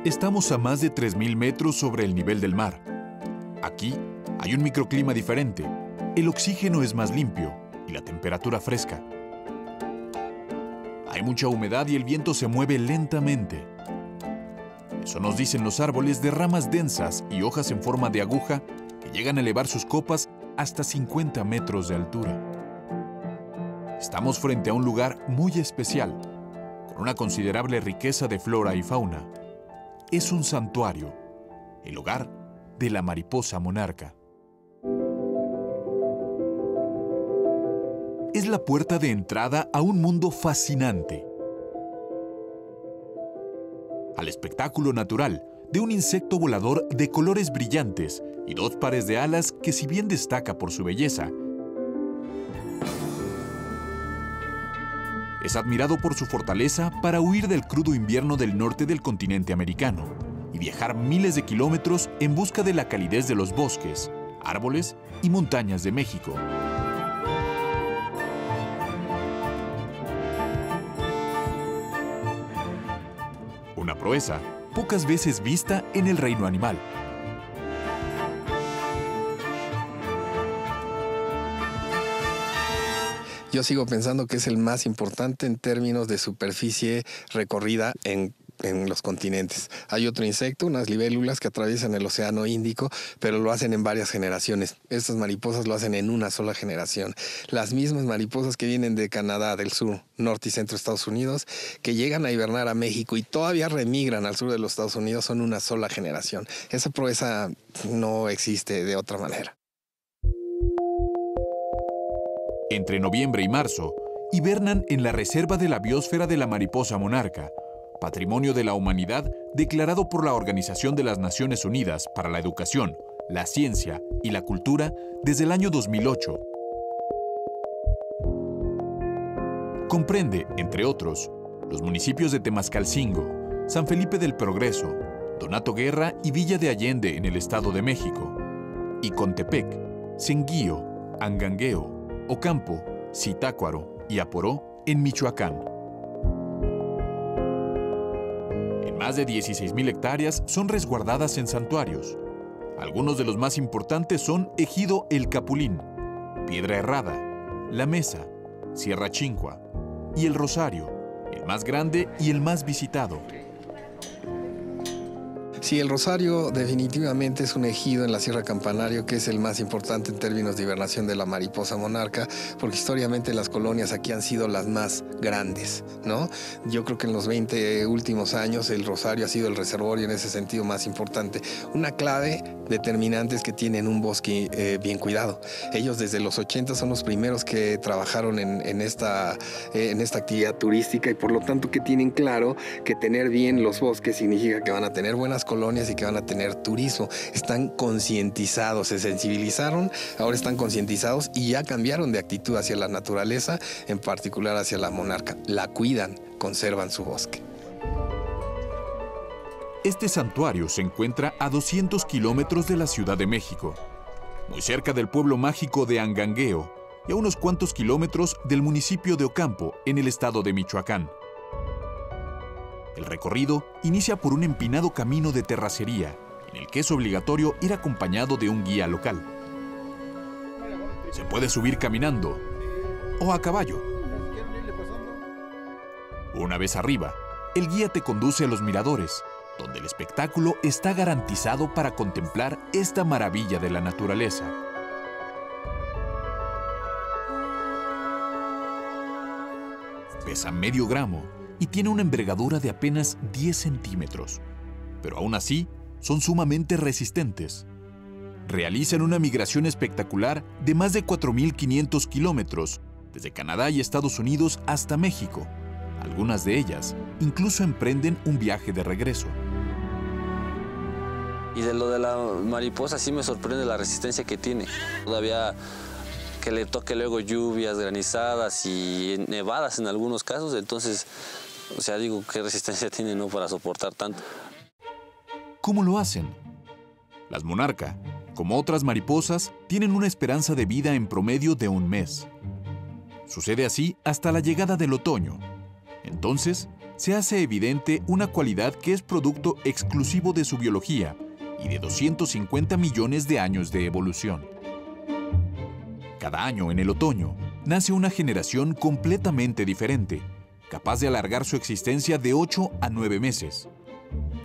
Estamos a más de 3.000 metros sobre el nivel del mar. Aquí hay un microclima diferente. El oxígeno es más limpio y la temperatura fresca. Hay mucha humedad y el viento se mueve lentamente. Eso nos dicen los árboles de ramas densas y hojas en forma de aguja que llegan a elevar sus copas hasta 50 metros de altura. Estamos frente a un lugar muy especial, con una considerable riqueza de flora y fauna. Es un santuario, el hogar de la mariposa monarca. Es la puerta de entrada a un mundo fascinante. Al espectáculo natural de un insecto volador de colores brillantes y dos pares de alas que, si bien destaca por su belleza, es admirado por su fortaleza para huir del crudo invierno del norte del continente americano y viajar miles de kilómetros en busca de la calidez de los bosques, árboles y montañas de México. Una proeza pocas veces vista en el reino animal. Yo sigo pensando que es el más importante en términos de superficie recorrida en los continentes. Hay otro insecto, unas libélulas que atraviesan el Océano Índico, pero lo hacen en varias generaciones. Estas mariposas lo hacen en una sola generación. Las mismas mariposas que vienen de Canadá, del sur, norte y centro de Estados Unidos, que llegan a hibernar a México y todavía remigran al sur de los Estados Unidos, son una sola generación. Esa proeza no existe de otra manera. Entre noviembre y marzo, hibernan en la Reserva de la Biosfera de la Mariposa Monarca, Patrimonio de la Humanidad declarado por la Organización de las Naciones Unidas para la Educación, la Ciencia y la Cultura desde el año 2008. Comprende, entre otros, los municipios de Temascalcingo, San Felipe del Progreso, Donato Guerra y Villa de Allende en el Estado de México, y Contepec, Cenguío, Angangueo, Ocampo, Zitácuaro y Aporó en Michoacán. En más de 16.000 hectáreas son resguardadas en santuarios. Algunos de los más importantes son Ejido El Capulín, Piedra Herrada, La Mesa, Sierra Chincua y El Rosario, el más grande y el más visitado. Sí, el Rosario definitivamente es un ejido en la Sierra Campanario que es el más importante en términos de hibernación de la mariposa monarca, porque históricamente las colonias aquí han sido las más grandes, ¿no? Yo creo que en los 20 últimos años el Rosario ha sido el reservorio en ese sentido más importante. Una clave determinante es que tienen un bosque bien cuidado. Ellos desde los 80 son los primeros que trabajaron en esta actividad turística y por lo tanto que tienen claro que tener bien los bosques significa que van a tener buenas colonias y que van a tener turismo. Están concientizados, se sensibilizaron, ahora están concientizados y ya cambiaron de actitud hacia la naturaleza, en particular hacia la monarca. La cuidan, conservan su bosque. Este santuario se encuentra a 200 kilómetros de la Ciudad de México, muy cerca del pueblo mágico de Angangueo y a unos cuantos kilómetros del municipio de Ocampo, en el estado de Michoacán. El recorrido inicia por un empinado camino de terracería, en el que es obligatorio ir acompañado de un guía local. Se puede subir caminando o a caballo. Una vez arriba, el guía te conduce a los miradores, donde el espectáculo está garantizado para contemplar esta maravilla de la naturaleza. Pesa medio gramo y tiene una envergadura de apenas 10 centímetros, pero aún así son sumamente resistentes. Realizan una migración espectacular de más de 4.500 kilómetros, desde Canadá y Estados Unidos hasta México. Algunas de ellas incluso emprenden un viaje de regreso. Y de lo de la mariposa sí me sorprende la resistencia que tiene. Todavía que le toque luego lluvias, granizadas y nevadas en algunos casos, entonces, o sea, digo, ¿qué resistencia tiene, no, para soportar tanto? ¿Cómo lo hacen? Las monarca, como otras mariposas, tienen una esperanza de vida en promedio de 1 mes. Sucede así hasta la llegada del otoño. Entonces, se hace evidente una cualidad que es producto exclusivo de su biología y de 250 millones de años de evolución. Cada año, en el otoño, nace una generación completamente diferente, capaz de alargar su existencia de 8 a 9 meses.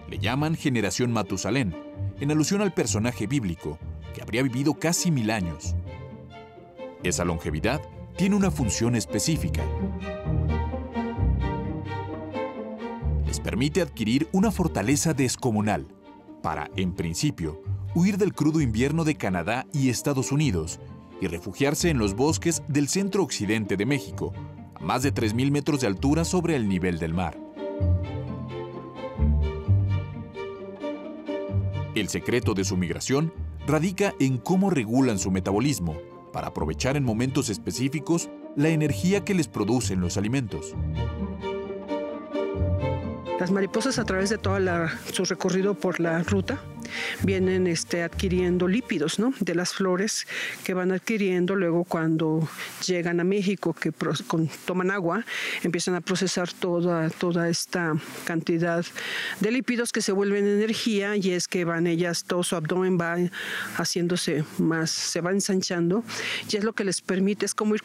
Le llaman generación Matusalén, en alusión al personaje bíblico, que habría vivido casi 1000 años. Esa longevidad tiene una función específica. Les permite adquirir una fortaleza descomunal para, en principio, huir del crudo invierno de Canadá y Estados Unidos y refugiarse en los bosques del centro-occidente de México, a más de 3000 metros de altura sobre el nivel del mar. El secreto de su migración radica en cómo regulan su metabolismo para aprovechar en momentos específicos la energía que les producen los alimentos. Las mariposas, a través de todo su recorrido por la ruta, vienen adquiriendo lípidos, ¿no?, de las flores que van adquiriendo. Luego, cuando llegan a México, que toman agua, empiezan a procesar toda esta cantidad de lípidos que se vuelven energía, y es que van ellas, todo su abdomen va haciéndose más, se va ensanchando, y es lo que les permite, es como ir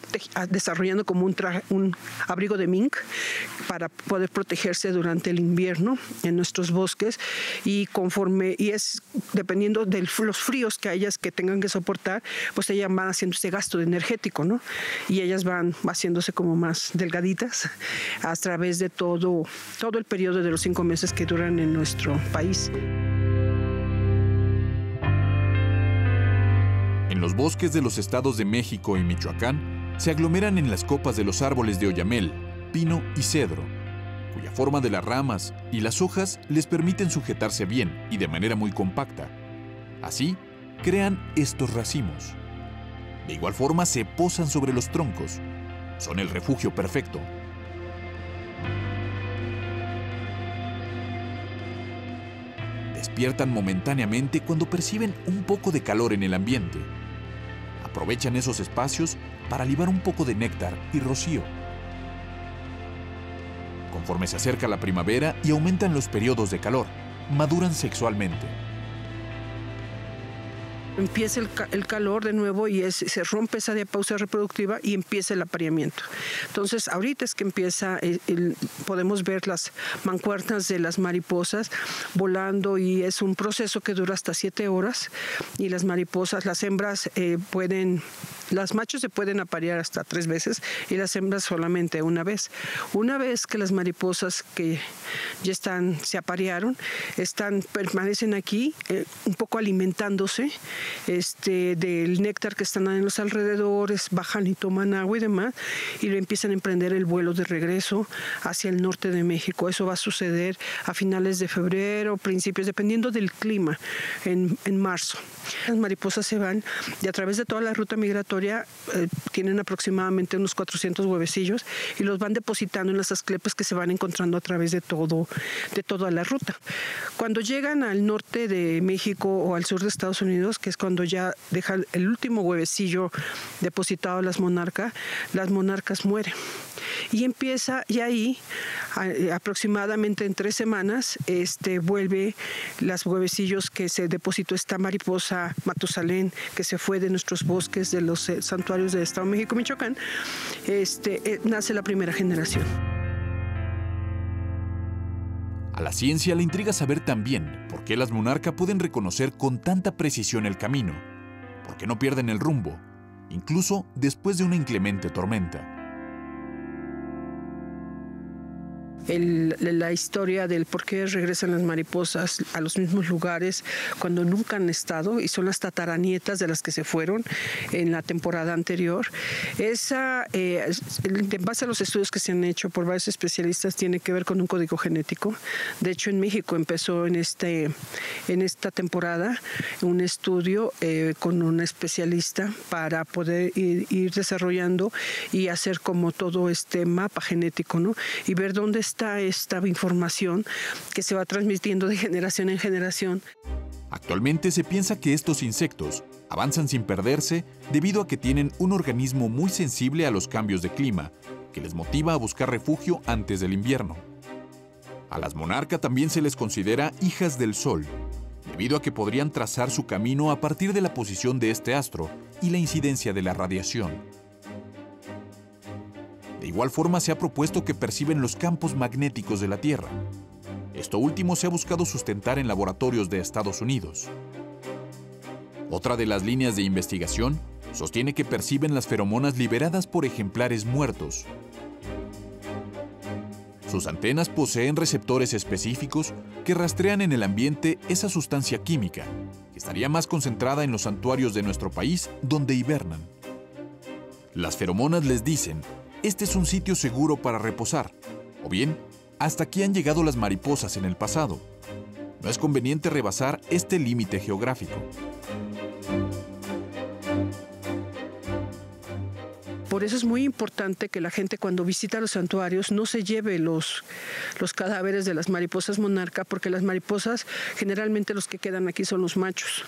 desarrollando como un abrigo de mink para poder protegerse durante el invierno en nuestros bosques. Y es dependiendo de los fríos que ellas que tengan que soportar, pues ellas van haciendo ese gasto energético, ¿no? Y ellas van haciéndose como más delgaditas a través de todo el periodo de los 5 meses que duran en nuestro país. En los bosques de los estados de México y Michoacán se aglomeran en las copas de los árboles de oyamel, pino y cedro, cuya forma de las ramas y las hojas les permiten sujetarse bien y de manera muy compacta. Así, crean estos racimos. De igual forma, se posan sobre los troncos. Son el refugio perfecto. Despiertan momentáneamente cuando perciben un poco de calor en el ambiente. Aprovechan esos espacios para libar un poco de néctar y rocío. Conforme se acerca la primavera y aumentan los periodos de calor, maduran sexualmente. Empieza el calor de nuevo y se rompe esa diapausa reproductiva y empieza el apareamiento. Entonces, ahorita es que empieza, podemos ver las mancuernas de las mariposas volando, y es un proceso que dura hasta 7 horas. Y las mariposas, las hembras las machos se pueden aparear hasta 3 veces y las hembras solamente una vez. Una vez que las mariposas que ya se aparearon, permanecen aquí un poco alimentándose del néctar que están en los alrededores, bajan y toman agua y demás, y empiezan a emprender el vuelo de regreso hacia el norte de México. Eso va a suceder a finales de febrero, principios, dependiendo del clima, en marzo. Las mariposas se van y a través de toda la ruta migratoria tienen aproximadamente unos 400 huevecillos y los van depositando en las asclepias que se van encontrando a través de toda la ruta. Cuando llegan al norte de México o al sur de Estados Unidos, que es cuando ya dejan el último huevecillo depositado las monarcas mueren. Y empieza, y ahí aproximadamente en 3 semanas vuelve los huevecillos que se depositó esta mariposa Matusalén, que se fue de nuestros bosques, de los santuarios del Estado de México, Michoacán. Nace la primera generación. A la ciencia le intriga saber también por qué las monarcas pueden reconocer con tanta precisión el camino, por qué no pierden el rumbo, incluso después de una inclemente tormenta. La historia del por qué regresan las mariposas a los mismos lugares cuando nunca han estado, y son las tataranietas de las que se fueron en la temporada anterior. Esa, en base a los estudios que se han hecho por varios especialistas, tiene que ver con un código genético. De hecho, en México empezó en esta temporada un estudio con un especialista para poder ir desarrollando y hacer como todo este mapa genético, ¿no? Y ver dónde está esta información que se va transmitiendo de generación en generación. Actualmente se piensa que estos insectos avanzan sin perderse debido a que tienen un organismo muy sensible a los cambios de clima, que les motiva a buscar refugio antes del invierno. A las monarca también se les considera hijas del Sol, debido a que podrían trazar su camino a partir de la posición de este astro y la incidencia de la radiación. De igual forma se ha propuesto que perciben los campos magnéticos de la Tierra. Esto último se ha buscado sustentar en laboratorios de Estados Unidos. Otra de las líneas de investigación sostiene que perciben las feromonas liberadas por ejemplares muertos. Sus antenas poseen receptores específicos que rastrean en el ambiente esa sustancia química, que estaría más concentrada en los santuarios de nuestro país, donde hibernan. Las feromonas les dicen, este es un sitio seguro para reposar, o bien, hasta aquí han llegado las mariposas en el pasado. No es conveniente rebasar este límite geográfico. Por eso es muy importante que la gente cuando visita los santuarios no se lleve los cadáveres de las mariposas monarca, porque las mariposas generalmente los que quedan aquí son los machos.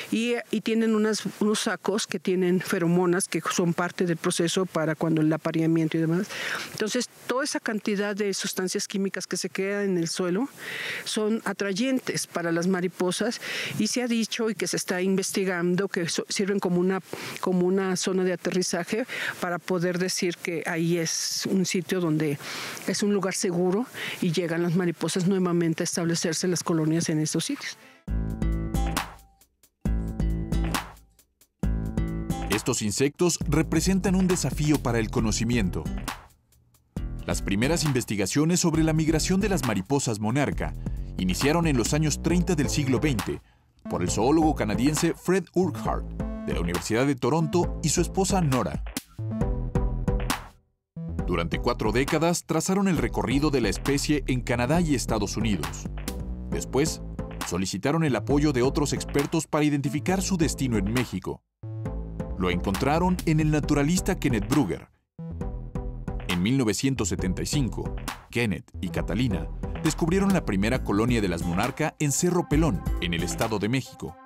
Y tienen unos sacos que tienen feromonas que son parte del proceso para cuando el apareamiento y demás. Entonces, toda esa cantidad de sustancias químicas que se quedan en el suelo son atrayentes para las mariposas y se ha dicho y que se está investigando que sirven como una zona de aterrizaje para poder decir que ahí es un sitio donde es un lugar seguro y llegan las mariposas nuevamente a establecerse las colonias en estos sitios. Estos insectos representan un desafío para el conocimiento. Las primeras investigaciones sobre la migración de las mariposas monarca iniciaron en los años 30 del siglo XX por el zoólogo canadiense Fred Urquhart, de la Universidad de Toronto, y su esposa Nora. Durante 4 décadas trazaron el recorrido de la especie en Canadá y Estados Unidos. Después, solicitaron el apoyo de otros expertos para identificar su destino en México. Lo encontraron en el naturalista Kenneth Brugger. En 1975, Kenneth y Catalina descubrieron la primera colonia de las monarca en Cerro Pelón, en el Estado de México.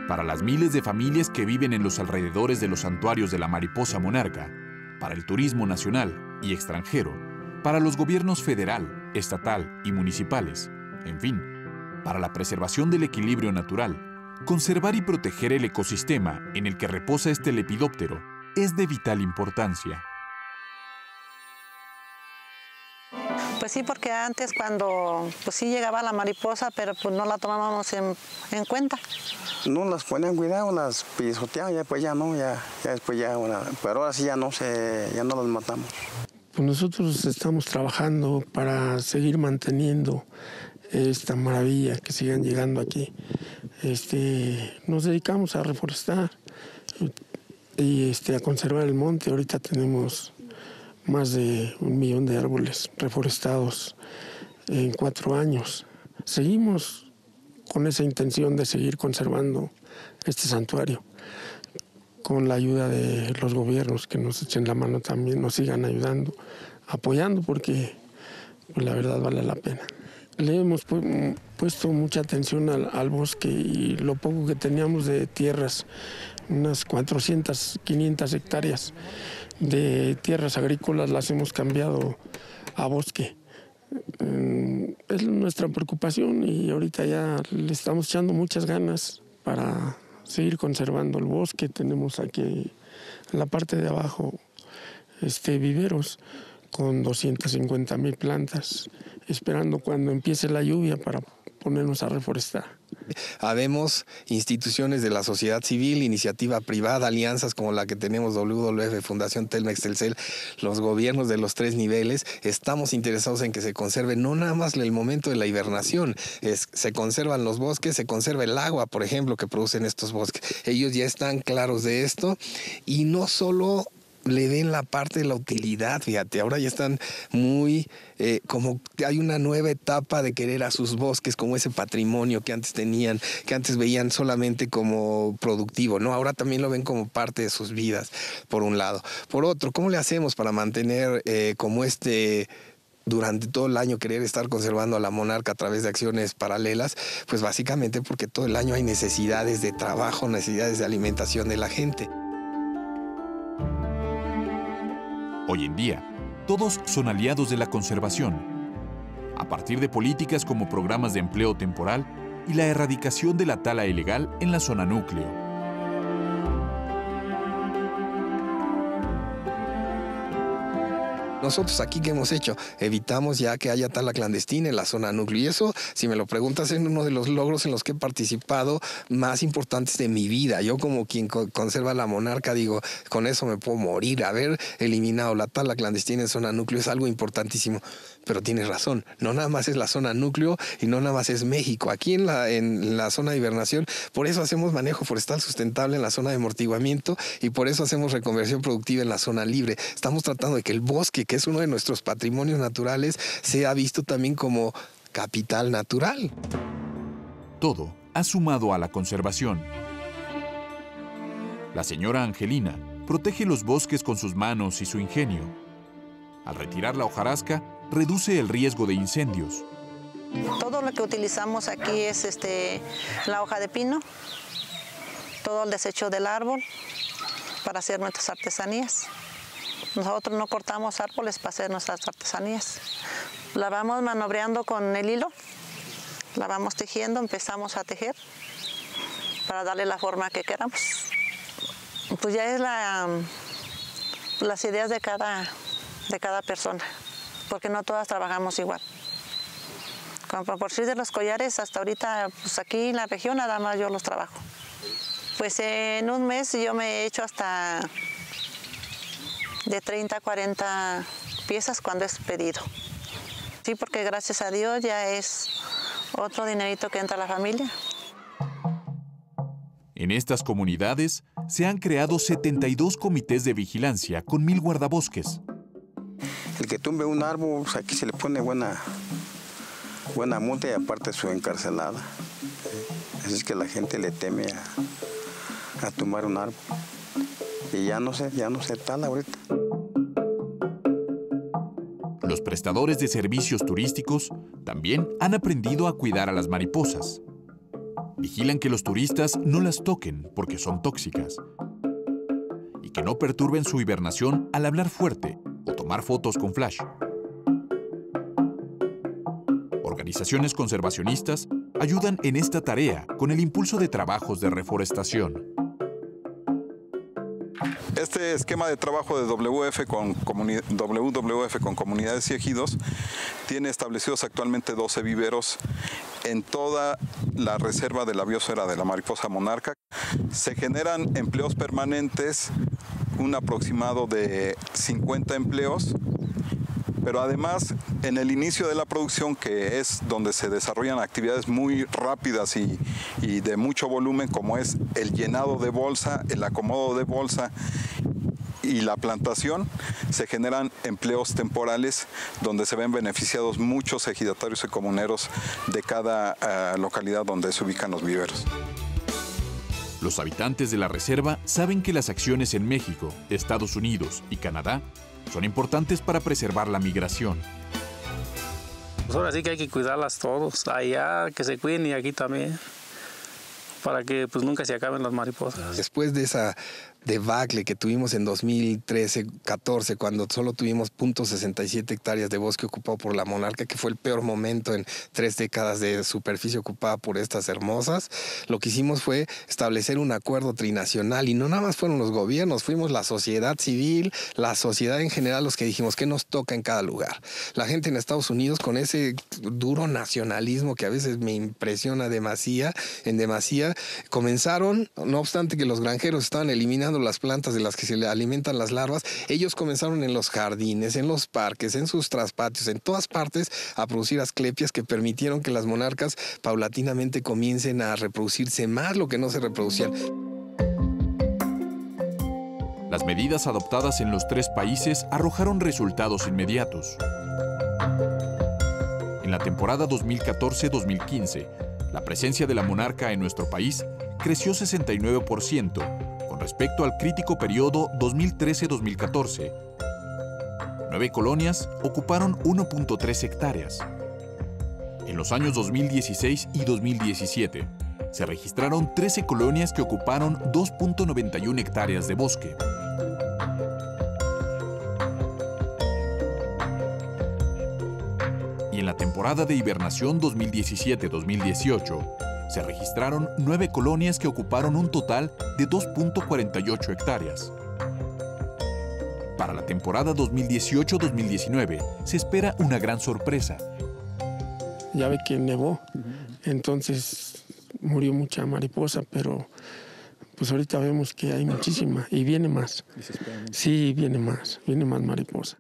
Para las miles de familias que viven en los alrededores de los santuarios de la mariposa monarca, para el turismo nacional y extranjero, para los gobiernos federal, estatal y municipales, en fin, para la preservación del equilibrio natural, conservar y proteger el ecosistema en el que reposa este lepidóptero es de vital importancia. Pues sí, porque antes cuando pues sí llegaba la mariposa, pero pues no la tomábamos en cuenta. No las ponían cuidado, las pisoteaban, ya después ya no, ya después ya, pero ahora sí ya no las matamos. Pues nosotros estamos trabajando para seguir manteniendo esta maravilla, que sigan llegando aquí. Nos dedicamos a reforestar y a conservar el monte. Ahorita tenemos más de 1 millón de árboles reforestados en 4 años. Seguimos con esa intención de seguir conservando este santuario, con la ayuda de los gobiernos que nos echen la mano también, nos sigan ayudando, apoyando, porque pues, la verdad vale la pena. Le hemos puesto mucha atención al bosque y lo poco que teníamos de tierras, unas 400, 500 hectáreas de tierras agrícolas las hemos cambiado a bosque. Es nuestra preocupación y ahorita ya le estamos echando muchas ganas para seguir conservando el bosque. Tenemos aquí en la parte de abajo viveros con 250,000 plantas, esperando cuando empiece la lluvia para ponernos a reforestar. Habemos instituciones de la sociedad civil, iniciativa privada, alianzas como la que tenemos WWF, Fundación Telmex, Telcel, los gobiernos de los 3 niveles. Estamos interesados en que se conserve no nada más el momento de la hibernación, se conservan los bosques, se conserva el agua, por ejemplo, que producen estos bosques. Ellos ya están claros de esto y no solo le den la parte de la utilidad, fíjate, ahora ya están muy, como hay una nueva etapa de querer a sus bosques como ese patrimonio que antes tenían, que antes veían solamente como productivo, ¿no? Ahora también lo ven como parte de sus vidas, por un lado. Por otro, ¿cómo le hacemos para mantener como durante todo el año querer estar conservando a la monarca a través de acciones paralelas? Pues básicamente porque todo el año hay necesidades de trabajo, necesidades de alimentación de la gente. Hoy en día, todos son aliados de la conservación, a partir de políticas como programas de empleo temporal y la erradicación de la tala ilegal en la zona núcleo. Nosotros aquí, ¿qué hemos hecho? Evitamos ya que haya tala clandestina en la zona núcleo. Y eso, si me lo preguntas, es uno de los logros en los que he participado más importantes de mi vida. Yo, como quien conserva la monarca, digo, con eso me puedo morir. Haber eliminado la tala clandestina en zona núcleo es algo importantísimo. Pero tienes razón, no nada más es la zona núcleo y no nada más es México. Aquí en la zona de hibernación, por eso hacemos manejo forestal sustentable en la zona de amortiguamiento y por eso hacemos reconversión productiva en la zona libre. Estamos tratando de que el bosque, que es uno de nuestros patrimonios naturales, sea visto también como capital natural. Todo ha sumado a la conservación. La señora Angelina protege los bosques con sus manos y su ingenio. Al retirar la hojarasca, reduce el riesgo de incendios. Todo lo que utilizamos aquí es la hoja de pino, todo el desecho del árbol para hacer nuestras artesanías. Nosotros no cortamos árboles para hacer nuestras artesanías. La vamos manobreando con el hilo, la vamos tejiendo, empezamos a tejer para darle la forma que queramos. Pues ya es las ideas de cada persona, porque no todas trabajamos igual. Con proporción de los collares, hasta ahorita, pues aquí en la región nada más yo los trabajo. Pues en un mes yo me he hecho hasta de 30 a 40 piezas cuando es pedido. Sí, porque gracias a Dios ya es otro dinerito que entra a la familia. En estas comunidades se han creado 72 comités de vigilancia con 1000 guardabosques. El que tumbe un árbol, pues aquí se le pone buena multa y aparte su encarcelada. Así es que la gente le teme a tumbar un árbol. Y ya no se tala ahorita. Los prestadores de servicios turísticos también han aprendido a cuidar a las mariposas. Vigilan que los turistas no las toquen porque son tóxicas y que no perturben su hibernación al hablar fuerte o tomar fotos con flash. Organizaciones conservacionistas ayudan en esta tarea con el impulso de trabajos de reforestación. Este esquema de trabajo de WWF con comunidades y ejidos tiene establecidos actualmente 12 viveros en toda la reserva de la biosfera de la mariposa monarca. Se generan empleos permanentes, un aproximado de 50 empleos, pero además en el inicio de la producción, que es donde se desarrollan actividades muy rápidas y de mucho volumen, como es el llenado de bolsa, el acomodo de bolsa y la plantación, se generan empleos temporales donde se ven beneficiados muchos ejidatarios y comuneros de cada localidad donde se ubican los viveros. Los habitantes de la reserva saben que las acciones en México, Estados Unidos y Canadá son importantes para preservar la migración. Pues ahora sí que hay que cuidarlas todos, allá que se cuiden y aquí también, para que pues nunca se acaben las mariposas. Después de esa debacle que tuvimos en 2013-14, cuando solo tuvimos 0.67 hectáreas de bosque ocupado por la monarca, que fue el peor momento en 3 décadas de superficie ocupada por estas hermosas, lo que hicimos fue establecer un acuerdo trinacional, y no nada más fueron los gobiernos, fuimos la sociedad civil, la sociedad en general, los que dijimos qué nos toca en cada lugar. La gente en Estados Unidos, con ese duro nacionalismo que a veces me impresiona en demasía, comenzaron, no obstante que los granjeros estaban eliminando las plantas de las que se le alimentan las larvas, ellos comenzaron en los jardines, en los parques, en sus traspatios, en todas partes a producir asclepias que permitieron que las monarcas paulatinamente comiencen a reproducirse más lo que no se reproducían. Las medidas adoptadas en los 3 países arrojaron resultados inmediatos. En la temporada 2014-2015, la presencia de la monarca en nuestro país creció 69%, respecto al crítico periodo 2013-2014. 9 colonias ocuparon 1.3 hectáreas. En los años 2016 y 2017, se registraron 13 colonias que ocuparon 2.91 hectáreas de bosque. temporada de hibernación 2017-2018, se registraron 9 colonias que ocuparon un total de 2.48 hectáreas. Para la temporada 2018-2019 se espera una gran sorpresa. Ya ve que nevó, entonces murió mucha mariposa, pero pues ahorita vemos que hay muchísima y viene más. Sí, viene más mariposa.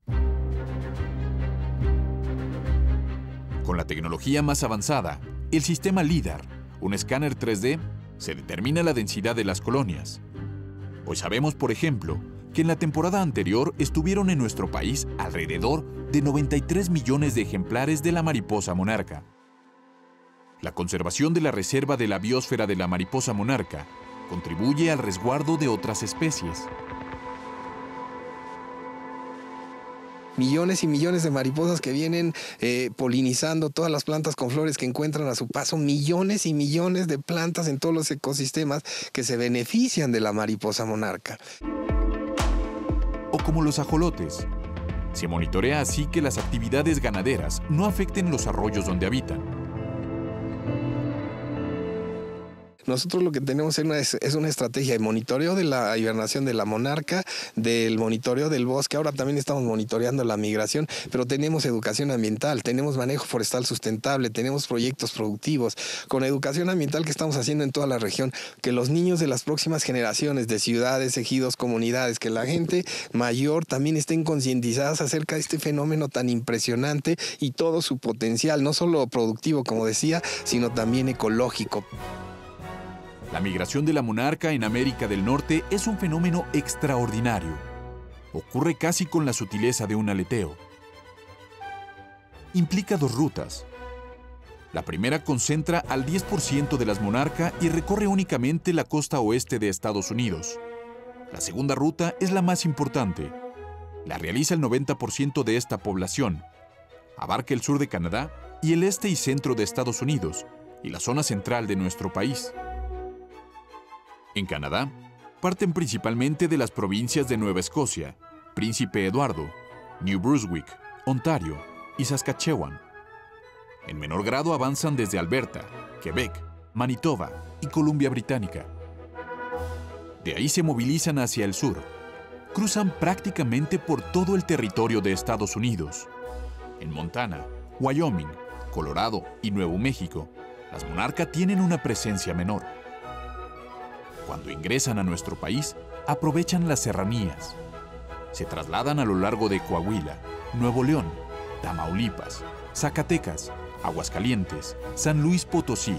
Con la tecnología más avanzada, el sistema LIDAR, un escáner 3D, se determina la densidad de las colonias. Hoy sabemos, por ejemplo, que en la temporada anterior estuvieron en nuestro país alrededor de 93 millones de ejemplares de la mariposa monarca. La conservación de la reserva de la biosfera de la mariposa monarca contribuye al resguardo de otras especies. Millones y millones de mariposas que vienen polinizando todas las plantas con flores que encuentran a su paso, millones y millones de plantas en todos los ecosistemas que se benefician de la mariposa monarca. O como los ajolotes. Se monitorea así que las actividades ganaderas no afecten los arroyos donde habitan. Nosotros lo que tenemos es una estrategia de monitoreo de la hibernación de la monarca, del monitoreo del bosque. Ahora también estamos monitoreando la migración, pero tenemos educación ambiental, tenemos manejo forestal sustentable, tenemos proyectos productivos. Con educación ambiental que estamos haciendo en toda la región, que los niños de las próximas generaciones de ciudades, ejidos, comunidades, que la gente mayor también estén concientizadas acerca de este fenómeno tan impresionante y todo su potencial, no solo productivo, como decía, sino también ecológico. La migración de la monarca en América del Norte es un fenómeno extraordinario. Ocurre casi con la sutileza de un aleteo. Implica 2 rutas. La primera concentra al 10% de las monarcas y recorre únicamente la costa oeste de Estados Unidos. La segunda ruta es la más importante. La realiza el 90% de esta población. Abarca el sur de Canadá y el este y centro de Estados Unidos y la zona central de nuestro país. En Canadá, parten principalmente de las provincias de Nueva Escocia, Príncipe Eduardo, New Brunswick, Ontario y Saskatchewan. En menor grado avanzan desde Alberta, Quebec, Manitoba y Columbia Británica. De ahí se movilizan hacia el sur. Cruzan prácticamente por todo el territorio de Estados Unidos. En Montana, Wyoming, Colorado y Nuevo México, las monarcas tienen una presencia menor. Cuando ingresan a nuestro país, aprovechan las serranías. Se trasladan a lo largo de Coahuila, Nuevo León, Tamaulipas, Zacatecas, Aguascalientes, San Luis Potosí,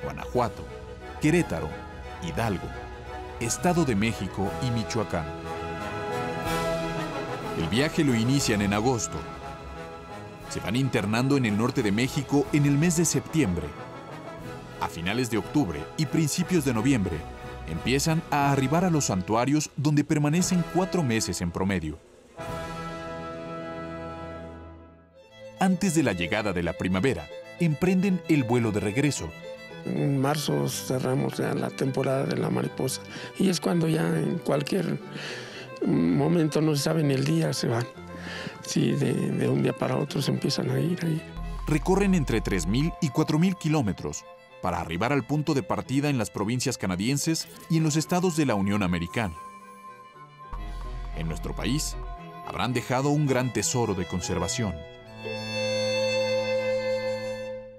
Guanajuato, Querétaro, Hidalgo, Estado de México y Michoacán. El viaje lo inician en agosto. Se van internando en el norte de México en el mes de septiembre. A finales de octubre y principios de noviembre, empiezan a arribar a los santuarios donde permanecen 4 meses en promedio. Antes de la llegada de la primavera, emprenden el vuelo de regreso. En marzo cerramos ya la temporada de la mariposa y es cuando ya en cualquier momento, no se sabe ni el día, se van. Sí, de un día para otro se empiezan a ir ahí. Recorren entre 3.000 y 4.000 kilómetros para arribar al punto de partida en las provincias canadienses y en los estados de la Unión Americana. En nuestro país, habrán dejado un gran tesoro de conservación.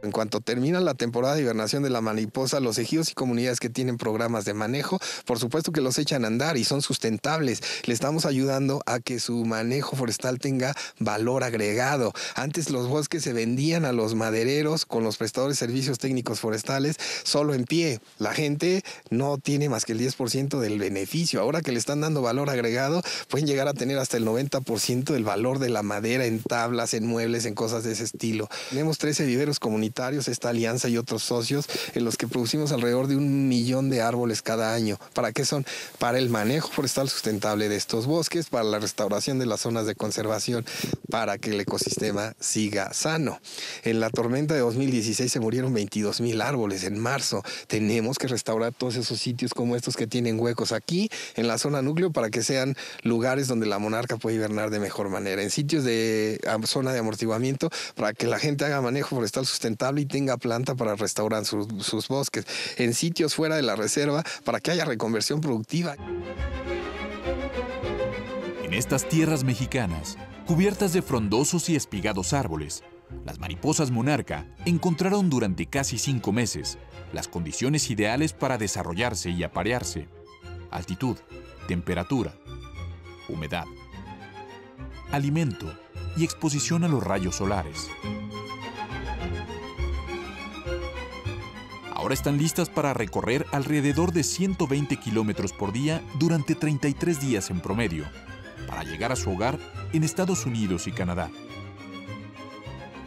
En cuanto termina la temporada de hibernación de la mariposa, los ejidos y comunidades que tienen programas de manejo, por supuesto que los echan a andar y son sustentables. Le estamos ayudando a que su manejo forestal tenga valor agregado. Antes los bosques se vendían a los madereros con los prestadores de servicios técnicos forestales solo en pie. La gente no tiene más que el 10% del beneficio. Ahora que le están dando valor agregado, pueden llegar a tener hasta el 90% del valor de la madera en tablas, en muebles, en cosas de ese estilo. Tenemos 13 viveros comunitarios voluntarios, esta alianza y otros socios, en los que producimos alrededor de 1 millón de árboles cada año. ¿Para qué son? Para el manejo forestal sustentable de estos bosques, para la restauración de las zonas de conservación, para que el ecosistema siga sano. En la tormenta de 2016 se murieron 22,000 árboles en marzo. Tenemos que restaurar todos esos sitios como estos que tienen huecos aquí en la zona núcleo para que sean lugares donde la monarca puede hibernar de mejor manera. En sitios de zona de amortiguamiento para que la gente haga manejo forestal sustentable y tenga planta para restaurar sus bosques. En sitios fuera de la reserva para que haya reconversión productiva. En estas tierras mexicanas, cubiertas de frondosos y espigados árboles, las mariposas monarca encontraron durante casi 5 meses las condiciones ideales para desarrollarse y aparearse. Altitud, temperatura, humedad, alimento y exposición a los rayos solares. Ahora están listas para recorrer alrededor de 120 kilómetros por día durante 33 días en promedio, para llegar a su hogar en Estados Unidos y Canadá.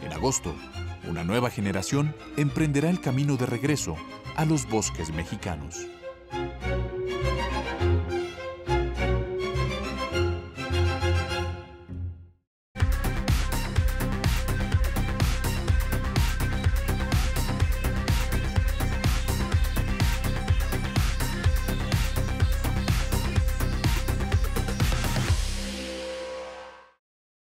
En agosto, una nueva generación emprenderá el camino de regreso a los bosques mexicanos.